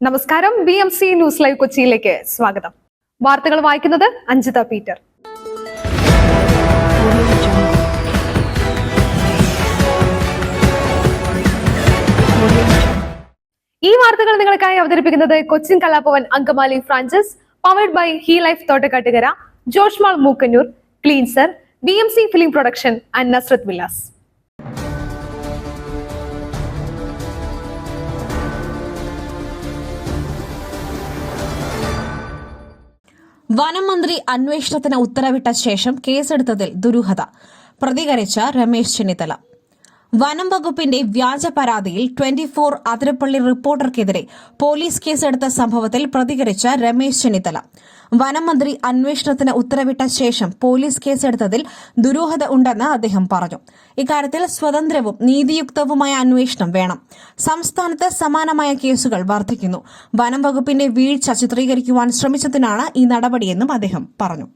നമസ്കാരം. BMC news live കൊച്ചിയിലേക്ക് സ്വാഗതം. വാർത്തകൾ വായിക്കുന്നത് അഞ്ജിത പീറ്റർ. ഈ വാർത്തകൾ നിങ്ങൾക്കായി അവതരിപ്പിക്കുന്നത് Cochin Kalabhavan Angamaly franchise, powered by hi life Thottakkattukara, Joshmall Mookkannoor, cleanser, BMC film production and Nazareth villas. വനം മന്ത്രി അന്വേഷണത്തിന് ഉത്തരവിട്ട ശേഷം കേസെടുത്തതിൽ ദുരൂഹത, പ്രതികരിച്ച രമേശ് ചെന്നിത്തല. വനം വകുപ്പിന്റെ വ്യാജ പരാതിയിൽ 24 അതിരപ്പള്ളി റിപ്പോർട്ടർക്കെതിരെ പോലീസ് കേസെടുത്ത സംഭവത്തിൽ പ്രതികരിച്ച രമേശ് ചെന്നിത്തല. വനം മന്ത്രി അന്വേഷണത്തിന് ഉത്തരവിട്ട ശേഷം പോലീസ് കേസെടുത്തതിൽ ദുരൂഹത ഉണ്ടെന്ന് അദ്ദേഹം പറഞ്ഞു. ഇക്കാര്യത്തിൽ സ്വതന്ത്രവും നീതിയുക്തവുമായ അന്വേഷണം വേണം. സംസ്ഥാനത്ത് സമാനമായ കേസുകൾ വർദ്ധിക്കുന്നു. വനം വകുപ്പിന്റെ വീഴ്ച ചിത്രീകരിക്കുവാൻ ശ്രമിച്ചതിനാണ് ഈ നടപടിയെന്നും അദ്ദേഹം പറഞ്ഞു.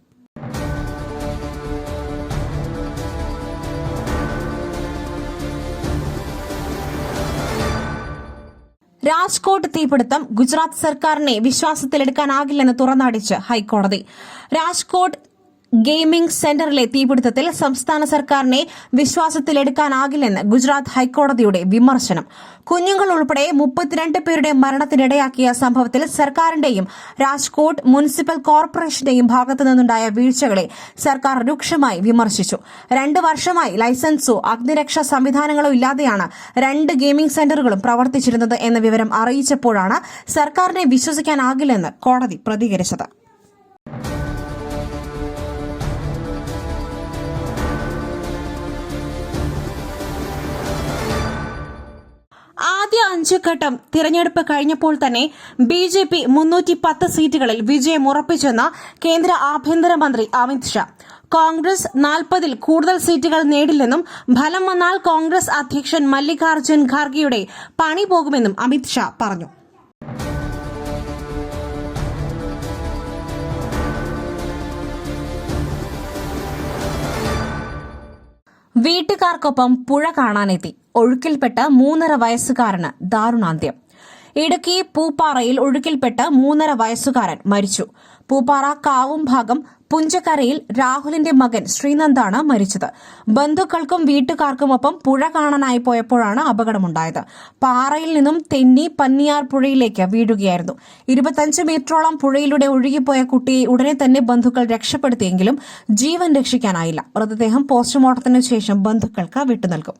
രാജ്കോട്ട് തീപിടുത്തം ഗുജറാത്ത് സർക്കാരിനെ വിശ്വാസത്തിലെടുക്കാനാകില്ലെന്ന് തുറന്നടിച്ച് ഹൈക്കോടതി. രാജ്കോട്ട് ഗെയിമിംഗ് സെന്ററിലെ തീപിടുത്തത്തിൽ സംസ്ഥാന സർക്കാരിനെ വിശ്വാസത്തിലെടുക്കാനാകില്ലെന്ന് ഗുജറാത്ത് ഹൈക്കോടതിയുടെ വിമർശനം. കുഞ്ഞുങ്ങൾ ഉൾപ്പെടെ 32 പേരുടെ മരണത്തിനിടയാക്കിയ സംഭവത്തിൽ സർക്കാരിന്റെയും രാജ്കോട്ട് മുനിസിപ്പൽ കോർപ്പറേഷന്റെയും ഭാഗത്തുനിന്നുണ്ടായ വീഴ്ചകളെ സർക്കാർ രൂക്ഷമായി വിമർശിച്ചു. 2 വർഷമായി ലൈസൻസോ അഗ്നിരക്ഷാ സംവിധാനങ്ങളോ ഇല്ലാതെയാണ് 2 ഗെയിമിംഗ് സെന്ററുകളും പ്രവർത്തിച്ചിരുന്നത് എന്ന വിവരം അറിയിച്ചപ്പോഴാണ് സർക്കാരിനെ വിശ്വസിക്കാനാകില്ലെന്ന് കോടതി പ്രതികരിച്ചത്. ആദ്യ 5 ഘട്ടം തിരഞ്ഞെടുപ്പ് കഴിഞ്ഞപ്പോൾ തന്നെ BJP 310 സീറ്റുകളിൽ വിജയം ഉറപ്പിച്ചെന്ന് കേന്ദ്ര ആഭ്യന്തരമന്ത്രി അമിത് ഷാ. കോൺഗ്രസ് 40-ൽ കൂടുതൽ സീറ്റുകൾ നേടില്ലെന്നും ഫലം വന്നാൽ കോൺഗ്രസ് അധ്യക്ഷൻ മല്ലികാർജ്ജുൻ ഖാർഗെയുടെ പണി പോകുമെന്നും അമിത് ഷാ പറഞ്ഞു. വീട്ടുകാർക്കൊപ്പം പുഴ കാണാനെത്തി ഒഴുക്കിൽപ്പെട്ട് 3.5 വയസ്സുകാരന് ദാരുണാന്ത്യം. ഇടുക്കി പൂപ്പാറയിൽ ഒഴുക്കിൽപ്പെട്ട് 3.5 വയസ്സുകാരൻ മരിച്ചു. പൂപ്പാറ കാവും ഭാഗം പുഞ്ചക്കരയിൽ രാഹുലിന്റെ മകൻ ശ്രീനന്ദാണ് മരിച്ചത്. ബന്ധുക്കൾക്കും വീട്ടുകാർക്കുമൊപ്പം പുഴ കാണാനായി പോയപ്പോഴാണ് അപകടമുണ്ടായത്. പാറയിൽ നിന്നും തെന്നി പന്നിയാർ പുഴയിലേക്ക് വീഴുകയായിരുന്നു. 25 മീറ്ററോളം പുഴയിലൂടെ ഒഴുകിപ്പോയ കുട്ടിയെ ഉടനെ തന്നെ ബന്ധുക്കൾ രക്ഷപ്പെടുത്തിയെങ്കിലും ജീവൻ രക്ഷിക്കാനായില്ല. മൃതദേഹം പോസ്റ്റ്മോർട്ടത്തിനു ശേഷം ബന്ധുക്കൾക്ക് വിട്ടുനൽകും.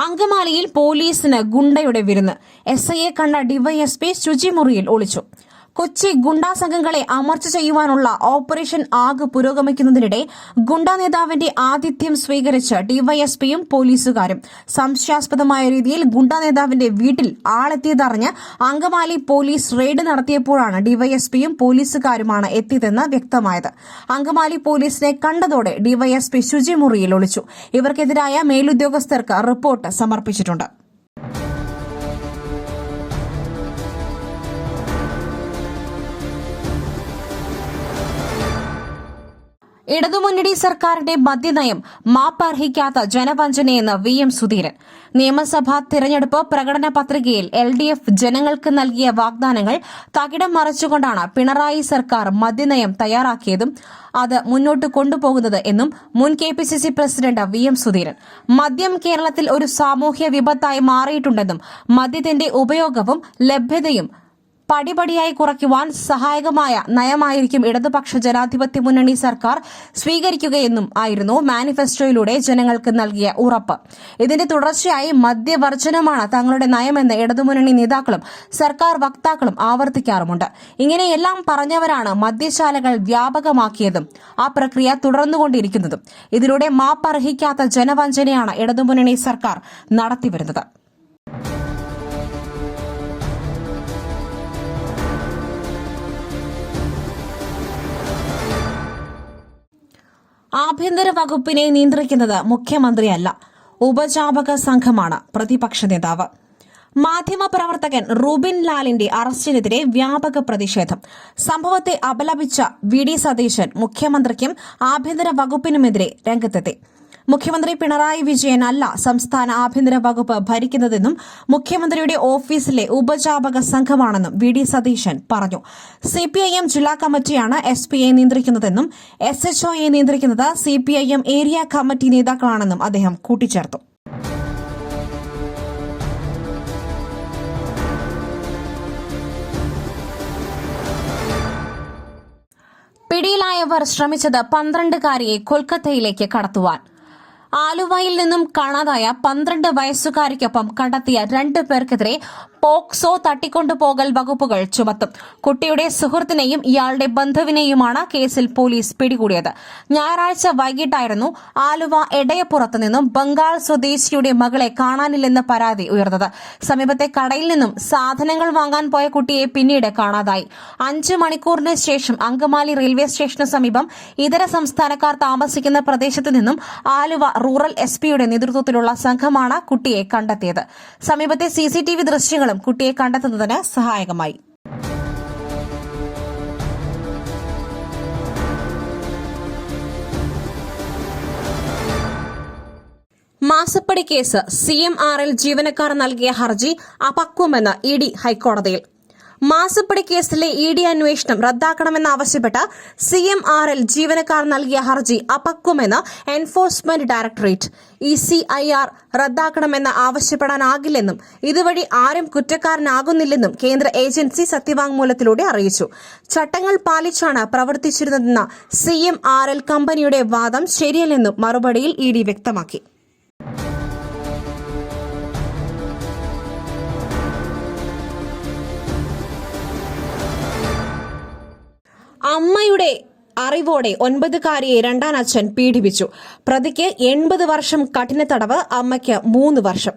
അങ്കമാലിയിൽ പോലീസിന് ഗുണ്ടയുടെ വിരുന്ന്. SIയെ കണ്ട ഡിവൈഎസ്പി ശുചിമുറിയിൽ ഒളിച്ചു. കൊച്ചി ഗുണ്ടാ സംഘങ്ങളെ അമർച്ച ചെയ്യുവാനുള്ള ഓപ്പറേഷൻ ആഗ് പുരോഗമിക്കുന്നതിനിടെ ഗുണ്ടാ നേതാവിന്റെ ആതിഥ്യം സ്വീകരിച്ച് ഡിവൈഎസ്പിയും പോലീസുകാരും. സംശയാസ്പദമായ രീതിയിൽ ഗുണ്ടാ നേതാവിന്റെ വീട്ടിൽ ആളെത്തിയതറിഞ്ഞ് അങ്കമാലി പോലീസ് റെയ്ഡ് നടത്തിയപ്പോഴാണ് ഡിവൈഎസ്പിയും പോലീസുകാരുമാണ് എത്തിയതെന്ന് വ്യക്തമായത്. അങ്കമാലി പോലീസിനെ കണ്ടതോടെ ഡിവൈഎസ്പി ശുചിമുറിയിൽ ഒളിച്ചു. ഇവർക്കെതിരായ മേലുദ്യോഗസ്ഥർക്ക് റിപ്പോർട്ട് സമർപ്പിച്ചിട്ടുണ്ട്. ഇടതുമുന്നണി സർക്കാരിന്റെ മദ്യനയം മാപ്പർഹിക്കാത്ത ജനവഞ്ചനയെന്ന് VM സുധീരൻ. നിയമസഭാ തിരഞ്ഞെടുപ്പ് പ്രകടന പത്രികയിൽ LDF ജനങ്ങൾക്ക് നൽകിയ വാഗ്ദാനങ്ങൾ തകിടം മറിച്ചുകൊണ്ടാണ് പിണറായി സർക്കാർ മദ്യനയം തയ്യാറാക്കിയതും അത് മുന്നോട്ട് കൊണ്ടുപോകുന്നത് എന്നും മുൻ KPCC പ്രസിഡന്റ് VM സുധീരൻ. മദ്യം കേരളത്തിൽ ഒരു സാമൂഹ്യ വിപത്തായി മാറിയിട്ടുണ്ടെന്നും മദ്യത്തിന്റെ ഉപയോഗവും ലഭ്യതയും പടിപടിയായി കുറയ്ക്കുവാൻ സഹായകമായ നയമായിരിക്കും ഇടതുപക്ഷ ജനാധിപത്യ മുന്നണി സർക്കാർ സ്വീകരിക്കുകയെന്നും ആയിരുന്നു മാനിഫെസ്റ്റോയിലൂടെ ജനങ്ങൾക്ക് നൽകിയ ഉറപ്പ്. ഇതിന്റെ തുടർച്ചയായി മദ്യവർജനമാണ് തങ്ങളുടെ നയമെന്ന് ഇടതുമുന്നണി നേതാക്കളും സർക്കാർ വക്താക്കളും ആവർത്തിക്കാറുമുണ്ട്. ഇങ്ങനെയെല്ലാം പറഞ്ഞവരാണ് മദ്യശാലകൾ വ്യാപകമാക്കിയതും ആ പ്രക്രിയ തുടർന്നുകൊണ്ടിരിക്കുന്നതും. ഇതിലൂടെ മാപ്പർഹിക്കാത്ത ജനവഞ്ചനയാണ് ഇടതുമുന്നണി സർക്കാർ നടത്തിവരുന്നത്. ആഭ്യന്തര വകുപ്പിനെ നിയന്ത്രിക്കുന്നത് മുഖ്യമന്ത്രിയല്ല, ഉപജാപക സംഘമാണ് പ്രതിപക്ഷ നേതാവ്. മാധ്യമപ്രവർത്തകൻ റൂബിൻ ലാലിന്റെ അറസ്റ്റിനെതിരെ വ്യാപക പ്രതിഷേധം. സംഭവത്തെ അപലപിച്ച വി.ഡി. സതീശൻ മുഖ്യമന്ത്രിക്കും ആഭ്യന്തര വകുപ്പിനുമെതിരെ രംഗത്തെത്തി. മുഖ്യമന്ത്രി പിണറായി വിജയൻ അല്ല സംസ്ഥാന ആഭ്യന്തര വകുപ്പ് ഭരിക്കുന്നതെന്നും മുഖ്യമന്ത്രിയുടെ ഓഫീസിലെ ഉപജാപക സംഘമാണെന്നും വി.ഡി. സതീശൻ പറഞ്ഞു. സിപിഐഎം ജില്ലാ കമ്മിറ്റിയാണ് എസ്.പിയെ നിയന്ത്രിക്കുന്നതെന്നും എസ്.എച്ച്.ഒയെ നിയന്ത്രിക്കുന്നത് സിപിഐഎം ഏരിയ കമ്മിറ്റി നേതാക്കളാണെന്നും അദ്ദേഹം കൂട്ടിച്ചേർത്തു. പിടിയിലായവർ ശ്രമിച്ചത് 12-കാരിയെ കൊൽക്കത്തയിലേക്ക് കടത്തുവാൻ. ആലുവയിൽ നിന്നും കാണാതായ 12 വയസ്സുകാരിക്കൊപ്പം കണ്ടെത്തിയ 2 പേർക്കെതിരെ പോക്സോ തട്ടിക്കൊണ്ടുപോകൽ വകുപ്പുകൾ ചുമത്തും. കുട്ടിയുടെ സുഹൃത്തിനെയും ഇയാളുടെ ബന്ധുവിനെയുമാണ് കേസിൽ പോലീസ് പിടികൂടിയത്. ഞായറാഴ്ച വൈകിട്ടായിരുന്നു ആലുവ എടയപ്പുറത്ത് നിന്നും ബംഗാൾ സ്വദേശിയുടെ മകളെ കാണാനില്ലെന്ന് പരാതി ഉയർന്നത്. സമീപത്തെ കടയിൽ നിന്നും സാധനങ്ങൾ വാങ്ങാൻ പോയ കുട്ടിയെ പിന്നീട് കാണാതായി. 5 മണിക്കൂറിന് ശേഷം അങ്കമാലി റെയിൽവേ സ്റ്റേഷന് സമീപം ഇതര സംസ്ഥാനക്കാർ താമസിക്കുന്ന പ്രദേശത്ത് നിന്നും ആലുവ റൂറൽ എസ്.പിയുടെ നേതൃത്വത്തിലുള്ള സംഘമാണ് കുട്ടിയെ കണ്ടെത്തിയത്. സമീപത്തെ CCTV ദൃശ്യങ്ങളും കുട്ടിയെ കണ്ടെത്തുന്നതിന് സഹായകമായി. മാസപ്പടി കേസ് CMRL ജീവനക്കാർ നൽകിയ ഹർജി അപക്വമെന്ന് ED ഹൈക്കോടതിയിൽ. മാസപ്പടി കേസിലെ ED അന്വേഷണം റദ്ദാക്കണമെന്നാവശ്യപ്പെട്ട് CMRL ജീവനക്കാർ നൽകിയ ഹർജി അപക്വമെന്ന് എൻഫോഴ്സ്മെന്റ് ഡയറക്ടറേറ്റ്. ECIR റദ്ദാക്കണമെന്ന് ആവശ്യപ്പെടാനാകില്ലെന്നും ഇതുവഴി ആരും കുറ്റക്കാരനാകുന്നില്ലെന്നും കേന്ദ്ര ഏജൻസി സത്യവാങ്മൂലത്തിലൂടെ അറിയിച്ചു. ചട്ടങ്ങൾ പാലിച്ചാണ് പ്രവർത്തിച്ചിരുന്നതെന്ന CMRL കമ്പനിയുടെ വാദം ശരിയല്ലെന്നും മറുപടിയിൽ ED വ്യക്തമാക്കി. അമ്മയുടെ അറിവോടെ 9-കാരിയെ രണ്ടാനച്ഛൻ പീഡിപ്പിച്ചു. പ്രതിക്ക് 80 വർഷം കഠിന തടവ്, അമ്മയ്ക്ക് 3 വർഷം.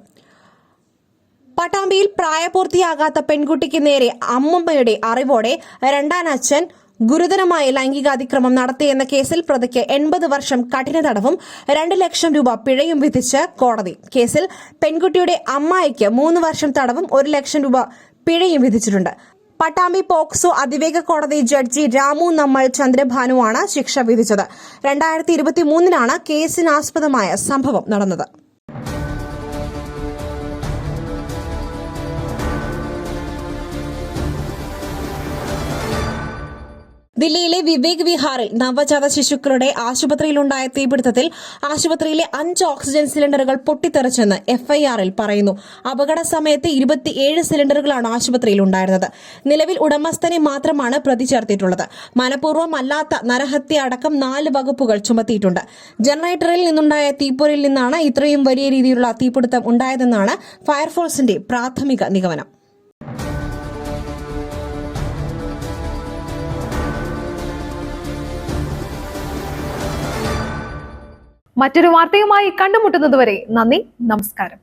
പട്ടാമ്പിയിൽ പ്രായപൂർത്തിയാകാത്ത പെൺകുട്ടിക്ക് നേരെ അമ്മമ്മയുടെ അറിവോടെ രണ്ടാനച്ഛൻ ഗുരുതരമായ ലൈംഗികാതിക്രമം നടത്തിയെന്ന കേസിൽ പ്രതിക്ക് 80 വർഷം കഠിന തടവും 2 ലക്ഷം രൂപ പിഴയും വിധിച്ച് കോടതി. കേസിൽ പെൺകുട്ടിയുടെ അമ്മായിക്ക് 3 വർഷം തടവും 1 ലക്ഷം രൂപ പിഴയും വിധിച്ചിട്ടുണ്ട്. പട്ടാമ്പി പോക്സോ അതിവേഗ കോടതി ജഡ്ജി രാമു നമ്മൾ ചന്ദ്രഭാനുവാണ് ശിക്ഷ വിധിച്ചത്. 2023 കേസിനാസ്പദമായ സംഭവം നടന്നത്. ദില്ലിയിലെ വിവേക് വിഹാറിൽ നവജാത ശിശുക്കളുടെ ആശുപത്രിയിലുണ്ടായ തീപിടുത്തത്തിൽ ആശുപത്രിയിലെ 5 ഓക്സിജൻ സിലിണ്ടറുകൾ പൊട്ടിത്തെറിച്ചെന്ന് FIR-ൽ പറയുന്നു. അപകട സമയത്ത് 27 സിലിണ്ടറുകളാണ് ആശുപത്രിയിലുണ്ടായിരുന്നത്. നിലവിൽ ഉടമസ്ഥനെ മാത്രമാണ് പ്രതി ചേർത്തിട്ടുള്ളത്. മനഃപൂർവ്വമല്ലാത്ത നരഹത്യ അടക്കം 4 വകുപ്പുകൾ ചുമത്തിയിട്ടുണ്ട്. ജനറേറ്ററിൽ നിന്നുണ്ടായ തീപ്പൊരിയിൽ നിന്നാണ് ഇത്രയും വലിയ രീതിയിലുള്ള തീപിടുത്തം ഉണ്ടായതെന്നാണ് ഫയർഫോഴ്സിന്റെ പ്രാഥമിക നിഗമനം. മറ്റൊരു വാർത്തയുമായി കണ്ടുമുട്ടുന്നതുവരെ നന്ദി, നമസ്കാരം.